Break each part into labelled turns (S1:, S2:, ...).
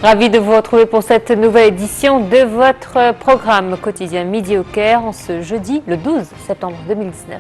S1: Ravi de vous retrouver pour cette nouvelle édition de votre programme quotidien Midi au Caire en ce jeudi le 12 septembre 2019.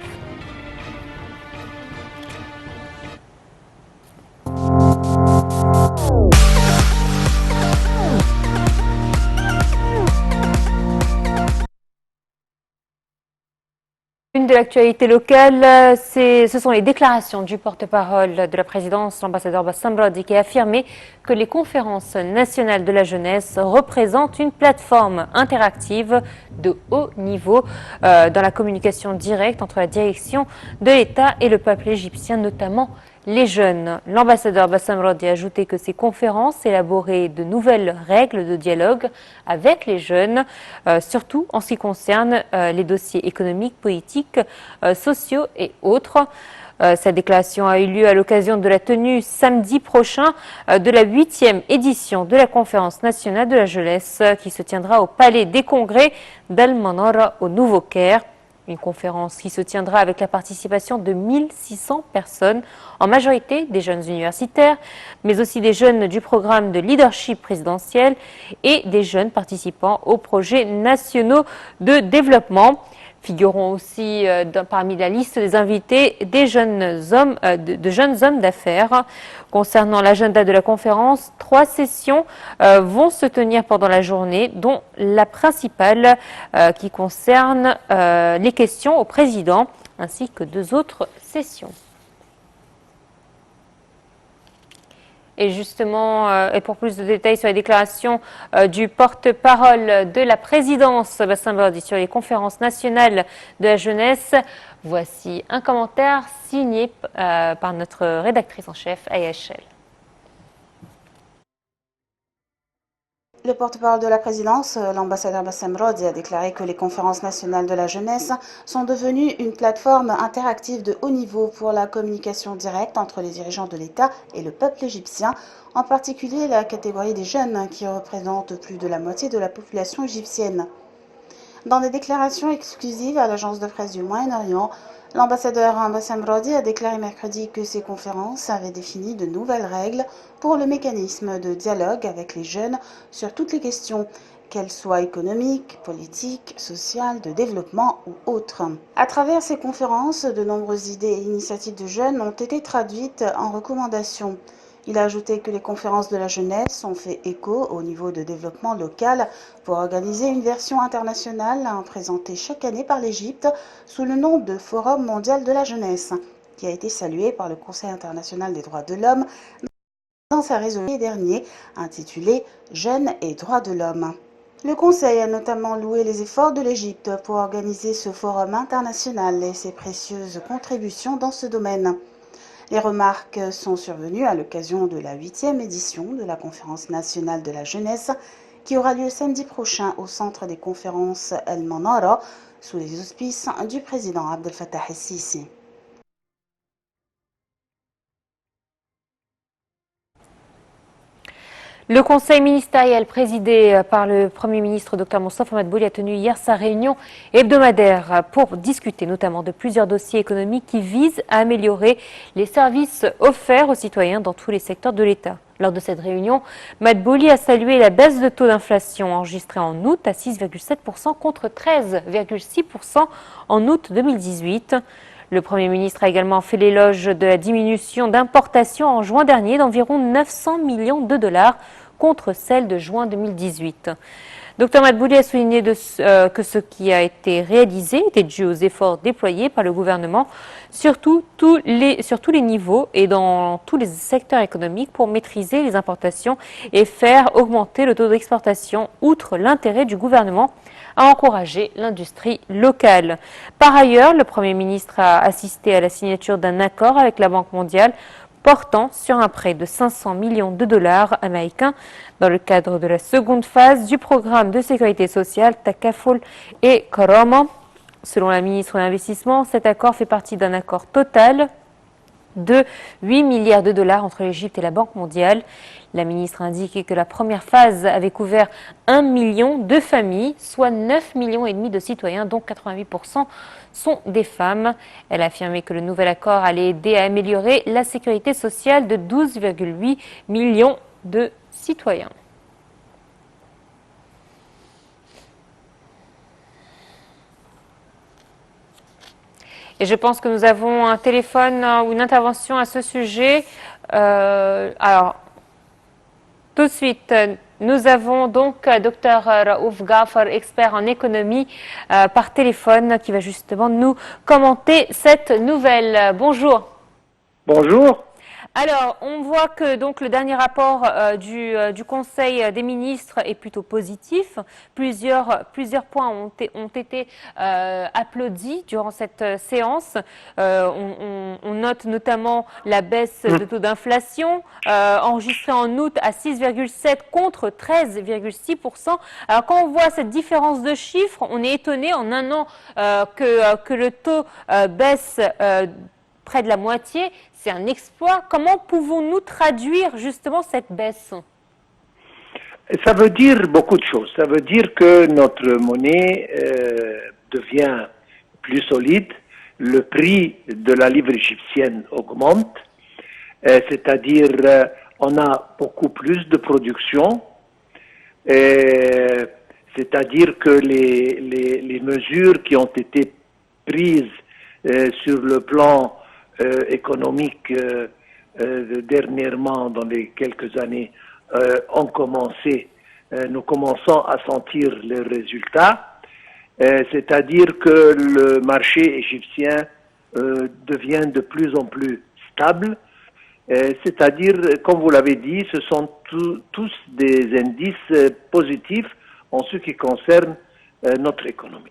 S1: Une de l'actualité locale, ce sont les déclarations du porte-parole de la présidence, l'ambassadeur Bassam Radi, qui a affirmé que les conférences nationales de la jeunesse représentent une plateforme interactive de haut niveau dans la communication directe entre la direction de l'État et le peuple égyptien, notamment les jeunes. L'ambassadeur Bassam Radi a ajouté que ces conférences élaboraient de nouvelles règles de dialogue avec les jeunes, surtout en ce qui concerne les dossiers économiques, politiques, sociaux et autres. Cette déclaration a eu lieu à l'occasion de la tenue samedi prochain de la 8e édition de la Conférence nationale de la jeunesse qui se tiendra au Palais des Congrès d'Al-Manara au Nouveau-Caire. Une conférence qui se tiendra avec la participation de 1600 personnes, en majorité des jeunes universitaires, mais aussi des jeunes du programme de leadership présidentiel et des jeunes participant aux projets nationaux de développement. Figureront aussi parmi la liste des invités des jeunes hommes, de jeunes hommes d'affaires. Concernant l'agenda de la conférence, 3 sessions vont se tenir pendant la journée, dont la principale qui concerne les questions au président, ainsi que 2 autres sessions. Et justement, et pour plus de détails sur les déclarations du porte-parole de la présidence, Bassam Radi, sur les conférences nationales de la jeunesse, voici un commentaire signé par notre rédactrice en chef, Aya Shell.
S2: Le porte-parole de la présidence, l'ambassadeur Bassam Radi, a déclaré que les conférences nationales de la jeunesse sont devenues une plateforme interactive de haut niveau pour la communication directe entre les dirigeants de l'État et le peuple égyptien, en particulier la catégorie des jeunes qui représentent plus de la moitié de la population égyptienne. Dans des déclarations exclusives à l'agence de presse du Moyen-Orient, l'ambassadeur Bassam Radi a déclaré mercredi que ces conférences avaient défini de nouvelles règles pour le mécanisme de dialogue avec les jeunes sur toutes les questions, qu'elles soient économiques, politiques, sociales, de développement ou autres. À travers ces conférences, de nombreuses idées et initiatives de jeunes ont été traduites en recommandations. Il a ajouté que les conférences de la jeunesse ont fait écho au niveau de développement local pour organiser une version internationale présentée chaque année par l'Égypte sous le nom de Forum mondial de la jeunesse, qui a été salué par le Conseil international des droits de l'homme dans sa résolution dernière intitulée « Jeunes et droits de l'homme ». Le Conseil a notamment loué les efforts de l'Égypte pour organiser ce forum international et ses précieuses contributions dans ce domaine. Les remarques sont survenues à l'occasion de la 8e édition de la Conférence nationale de la jeunesse qui aura lieu samedi prochain au centre des conférences Al-Manara sous les auspices du président Abdel Fattah el-Sisi.
S1: Le conseil ministériel présidé par le Premier ministre Dr Moustapha Madbouli a tenu hier sa réunion hebdomadaire pour discuter notamment de plusieurs dossiers économiques qui visent à améliorer les services offerts aux citoyens dans tous les secteurs de l'État. Lors de cette réunion, Madbouli a salué la baisse de taux d'inflation enregistrée en août à 6,7% contre 13,6% en août 2018. Le Premier ministre a également fait l'éloge de la diminution d'importation en juin dernier d'environ 900 millions de dollars contre celle de juin 2018. Dr Madbouli a souligné que ce qui a été réalisé était dû aux efforts déployés par le gouvernement sur tous les niveaux et dans tous les secteurs économiques pour maîtriser les importations et faire augmenter le taux d'exportation, outre l'intérêt du gouvernement à encourager l'industrie locale. Par ailleurs, le Premier ministre a assisté à la signature d'un accord avec la Banque mondiale portant sur un prêt de 500 millions de dollars américains dans le cadre de la seconde phase du programme de sécurité sociale Takaful et Karama. Selon la ministre de l'Investissement, cet accord fait partie d'un accord total de 8 milliards de dollars entre l'Égypte et la Banque mondiale. La ministre a indiqué que la première phase avait couvert 1 million de familles, soit 9,5 millions de citoyens, dont 88% sont des femmes. Elle a affirmé que le nouvel accord allait aider à améliorer la sécurité sociale de 12,8 millions de citoyens. Et je pense que nous avons un téléphone ou une intervention à ce sujet. Alors, tout de suite, nous avons donc Dr Raouf Ghafar, expert en économie, par téléphone, qui va justement nous commenter cette nouvelle. Bonjour.
S3: Bonjour.
S1: Alors, on voit que donc le dernier rapport du Conseil des ministres est plutôt positif. Plusieurs points ont été applaudis durant cette séance. On note notamment la baisse de taux d'inflation, enregistrée en août à 6,7 contre 13,6%. Alors, quand on voit cette différence de chiffres, on est étonné en un an que le taux baisse près de la moitié. C'est un exploit. Comment pouvons-nous traduire justement cette baisse?
S3: Ça veut dire beaucoup de choses. Ça veut dire que notre monnaie devient plus solide, le prix de la livre égyptienne augmente, c'est-à-dire on a beaucoup plus de production, c'est-à-dire que les mesures qui ont été prises sur le plan économique dernièrement, dans les quelques années, ont commencé, nous commençons à sentir les résultats, c'est-à-dire que le marché égyptien devient de plus en plus stable, c'est-à-dire, comme vous l'avez dit, ce sont tous des indices positifs en ce qui concerne notre économie.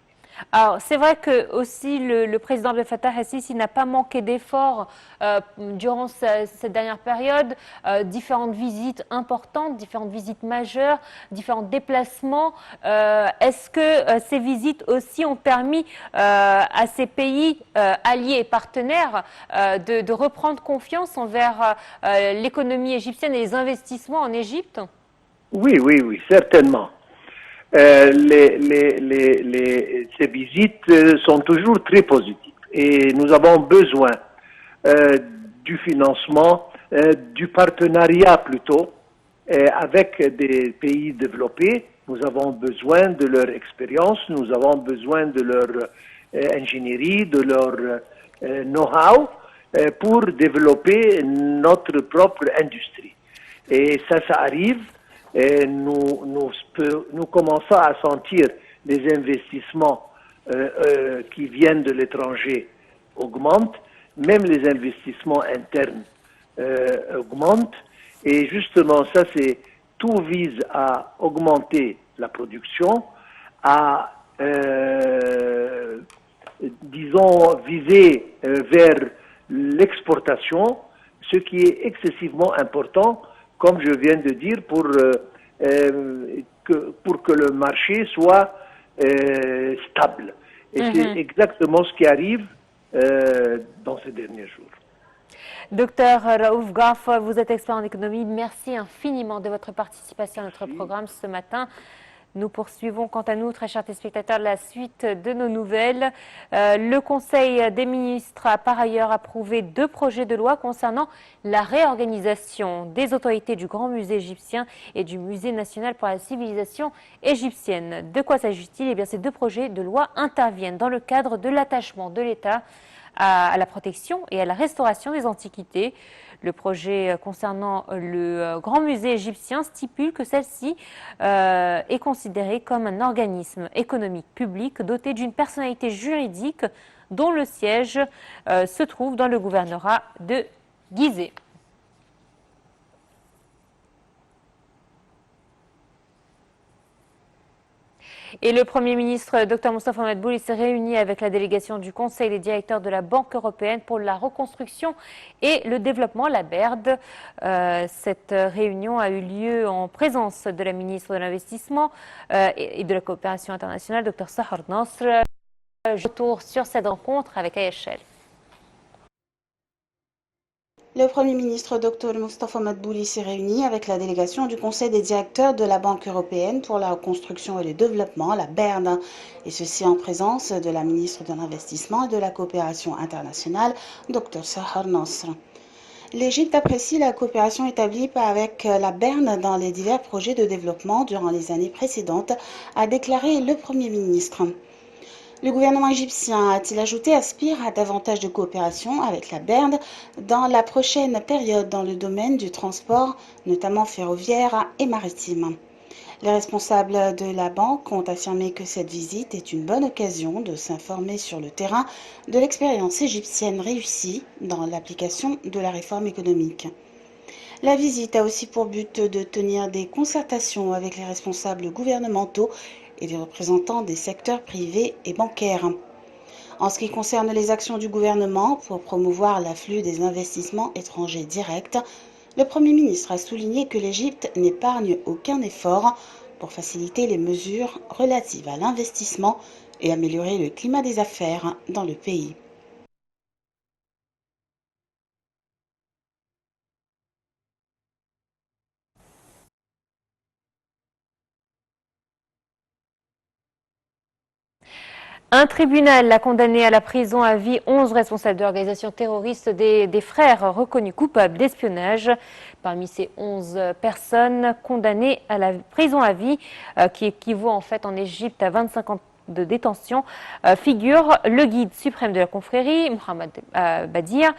S1: Alors, c'est vrai que aussi le président Abdel Fattah el-Sisi n'a pas manqué d'efforts durant cette dernière période. Différentes visites importantes, différentes visites majeures, différents déplacements. Est-ce que ces visites aussi ont permis à ces pays alliés et partenaires de reprendre confiance envers l'économie égyptienne et les investissements en Égypte?
S3: Oui, certainement. Ces visites sont toujours très positives et nous avons besoin du financement, du partenariat plutôt, avec des pays développés. Nous avons besoin de leur expérience, nous avons besoin de leur ingénierie, de leur know-how pour développer notre propre industrie. Et ça arrive. Et nous commençons à sentir les investissements qui viennent de l'étranger augmentent, même les investissements internes augmentent. Et justement, tout vise à augmenter la production, à, disons, viser vers l'exportation, ce qui est excessivement important, comme je viens de dire, pour que le marché soit stable. Et c'est exactement ce qui arrive dans ces derniers jours.
S1: Docteur Raouf Ghafar, vous êtes expert en économie. Merci infiniment de votre participation à notre programme ce matin. Nous poursuivons quant à nous, très chers téléspectateurs, la suite de nos nouvelles. Le Conseil des ministres a par ailleurs approuvé 2 projets de loi concernant la réorganisation des autorités du Grand Musée égyptien et du Musée national pour la civilisation égyptienne. De quoi s'agit-il? Eh bien, ces 2 projets de loi interviennent dans le cadre de l'attachement de l'État à la protection et à la restauration des antiquités. Le projet concernant le Grand Musée égyptien stipule que celle-ci est considérée comme un organisme économique public doté d'une personnalité juridique dont le siège se trouve dans le gouvernorat de Gizeh. Et le Premier ministre, Dr Moustapha Madbouli, s'est réuni avec la délégation du Conseil des directeurs de la Banque européenne pour la reconstruction et le développement, la BERD. Cette réunion a eu lieu en présence de la ministre de l'Investissement et de la Coopération internationale, Dr Sahar Nasr. Retour sur cette rencontre avec AHL.
S2: Le Premier ministre Dr Moustapha Madbouli s'est réuni avec la délégation du Conseil des directeurs de la Banque européenne pour la reconstruction et le développement, la BERD, et ceci en présence de la ministre de l'Investissement et de la Coopération internationale, Dr Sahar Nasr. L'Égypte apprécie la coopération établie avec la BERD dans les divers projets de développement durant les années précédentes, a déclaré le Premier ministre. Le gouvernement égyptien, a-t-il ajouté, aspire à davantage de coopération avec la BERD dans la prochaine période dans le domaine du transport, notamment ferroviaire et maritime. Les responsables de la banque ont affirmé que cette visite est une bonne occasion de s'informer sur le terrain de l'expérience égyptienne réussie dans l'application de la réforme économique. La visite a aussi pour but de tenir des concertations avec les responsables gouvernementaux et les représentants des secteurs privés et bancaires. En ce qui concerne les actions du gouvernement pour promouvoir l'afflux des investissements étrangers directs, le Premier ministre a souligné que l'Égypte n'épargne aucun effort pour faciliter les mesures relatives à l'investissement et améliorer le climat des affaires dans le pays.
S1: Un tribunal a condamné à la prison à vie 11 responsables d'organisations terroristes des frères reconnus coupables d'espionnage. Parmi ces 11 personnes condamnées à la prison à vie, qui équivaut en fait en Égypte à 25 ans de détention, figure le guide suprême de la confrérie, Mohamed Badir,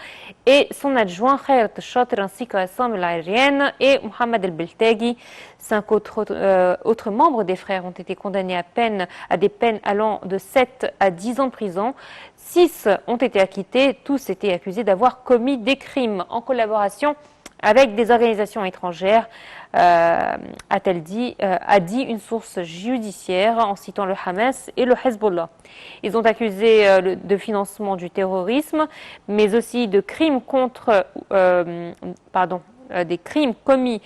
S1: et son adjoint Khayrat Chatr, ainsi que Assam el-Aérienne et Mohamed el-Beltaghi. 5 autres membres des frères ont été condamnés à des peines allant de 7 à 10 ans de prison. 6 ont été acquittés, tous étaient accusés d'avoir commis des crimes en collaboration avec des organisations étrangères, a dit une source judiciaire en citant le Hamas et le Hezbollah. Ils ont accusé de financement du terrorisme, mais aussi de crimes des crimes commis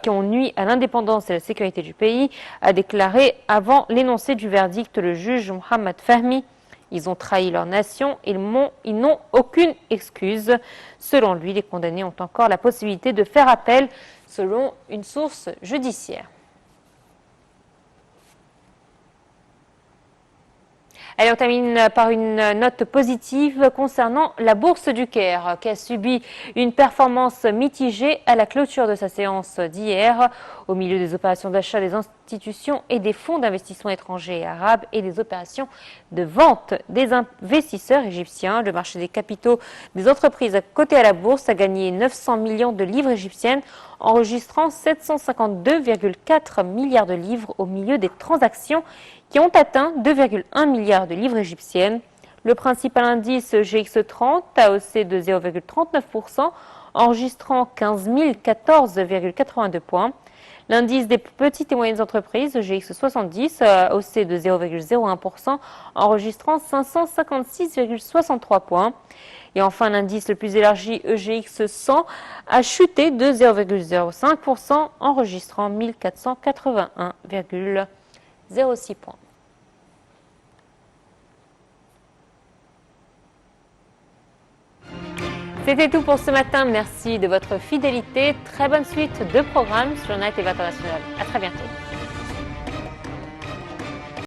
S1: qui ont nui à l'indépendance et à la sécurité du pays, a déclaré avant l'énoncé du verdict le juge Mohamed Fahmi. Ils ont trahi leur nation, ils n'ont aucune excuse. Selon lui, les condamnés ont encore la possibilité de faire appel, selon une source judiciaire. Allez, on termine par une note positive concernant la Bourse du Caire, qui a subi une performance mitigée à la clôture de sa séance d'hier, au milieu des opérations d'achat des institutions et des fonds d'investissement étrangers et arabes et des opérations de vente des investisseurs égyptiens. Le marché des capitaux des entreprises cotées à la Bourse a gagné 900 millions de livres égyptiennes, enregistrant 752,4 milliards de livres au milieu des transactions qui ont atteint 2,1 milliards de livres égyptiennes. Le principal indice GX30 a haussé de 0,39%, enregistrant 15 014,82 points. L'indice des petites et moyennes entreprises, GX70, a haussé de 0,01%, enregistrant 556,63 points. Et enfin, l'indice le plus élargi, EGX100, a chuté de 0,05%, enregistrant 1481,06 points. C'était tout pour ce matin. Merci de votre fidélité. Très bonne suite de programmes sur Net TV International. À très bientôt.